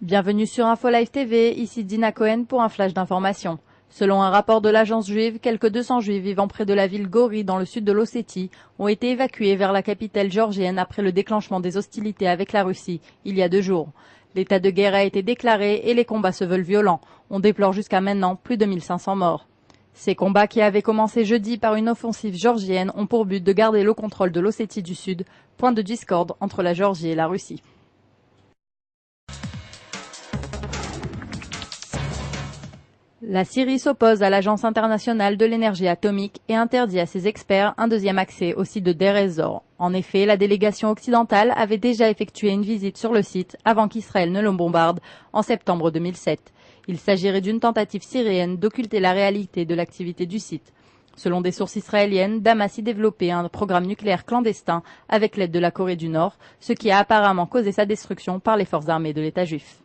Bienvenue sur InfoLive TV, ici Dina Cohen pour un flash d'information. Selon un rapport de l'agence juive, quelques 200 juifs vivant près de la ville Gori dans le sud de l'Ossétie ont été évacués vers la capitale géorgienne après le déclenchement des hostilités avec la Russie, il y a 2 jours. L'état de guerre a été déclaré et les combats se veulent violents. On déplore jusqu'à maintenant plus de 1500 morts. Ces combats qui avaient commencé jeudi par une offensive géorgienne ont pour but de garder le contrôle de l'Ossétie du Sud, point de discorde entre la Géorgie et la Russie. La Syrie s'oppose à l'Agence internationale de l'énergie atomique et interdit à ses experts un deuxième accès au site de Deir ez-Zor. En effet, la délégation occidentale avait déjà effectué une visite sur le site avant qu'Israël ne le bombarde en septembre 2007. Il s'agirait d'une tentative syrienne d'occulter la réalité de l'activité du site. Selon des sources israéliennes, Damas y développait un programme nucléaire clandestin avec l'aide de la Corée du Nord, ce qui a apparemment causé sa destruction par les forces armées de l'État juif.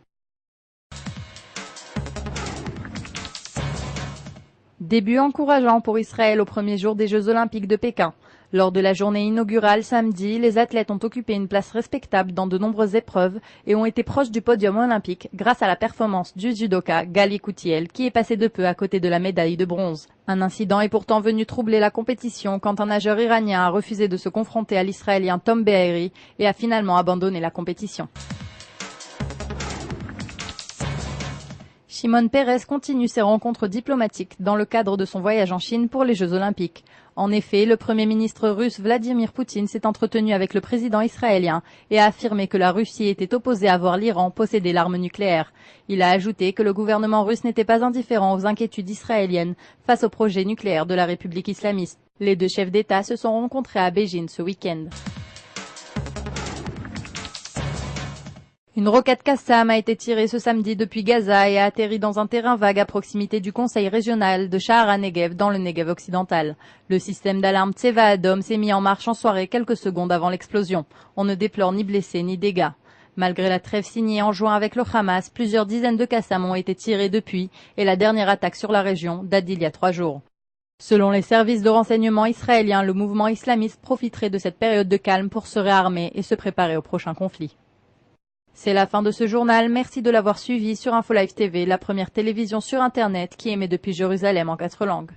Début encourageant pour Israël au premier jour des Jeux Olympiques de Pékin. Lors de la journée inaugurale samedi, les athlètes ont occupé une place respectable dans de nombreuses épreuves et ont été proches du podium olympique grâce à la performance du judoka Gali Koutiel qui est passé de peu à côté de la médaille de bronze. Un incident est pourtant venu troubler la compétition quand un nageur iranien a refusé de se confronter à l'Israélien Tom Be'eri et a finalement abandonné la compétition. Shimon Peres continue ses rencontres diplomatiques dans le cadre de son voyage en Chine pour les Jeux Olympiques. En effet, le Premier ministre russe Vladimir Poutine s'est entretenu avec le président israélien et a affirmé que la Russie était opposée à voir l'Iran posséder l'arme nucléaire. Il a ajouté que le gouvernement russe n'était pas indifférent aux inquiétudes israéliennes face au projet nucléaire de la République islamiste. Les 2 chefs d'État se sont rencontrés à Beijing ce week-end. Une roquette Qassam a été tirée ce samedi depuis Gaza et a atterri dans un terrain vague à proximité du conseil régional de Sha'ara Negev dans le Negev occidental. Le système d'alarme Tseva Adom s'est mis en marche en soirée quelques secondes avant l'explosion. On ne déplore ni blessés ni dégâts. Malgré la trêve signée en juin avec le Hamas, plusieurs dizaines de Qassam ont été tirés depuis et la dernière attaque sur la région date d'il y a 3 jours. Selon les services de renseignement israéliens, le mouvement islamiste profiterait de cette période de calme pour se réarmer et se préparer au prochain conflit. C'est la fin de ce journal, merci de l'avoir suivi sur InfoLive TV, la première télévision sur Internet qui émet depuis Jérusalem en 4 langues.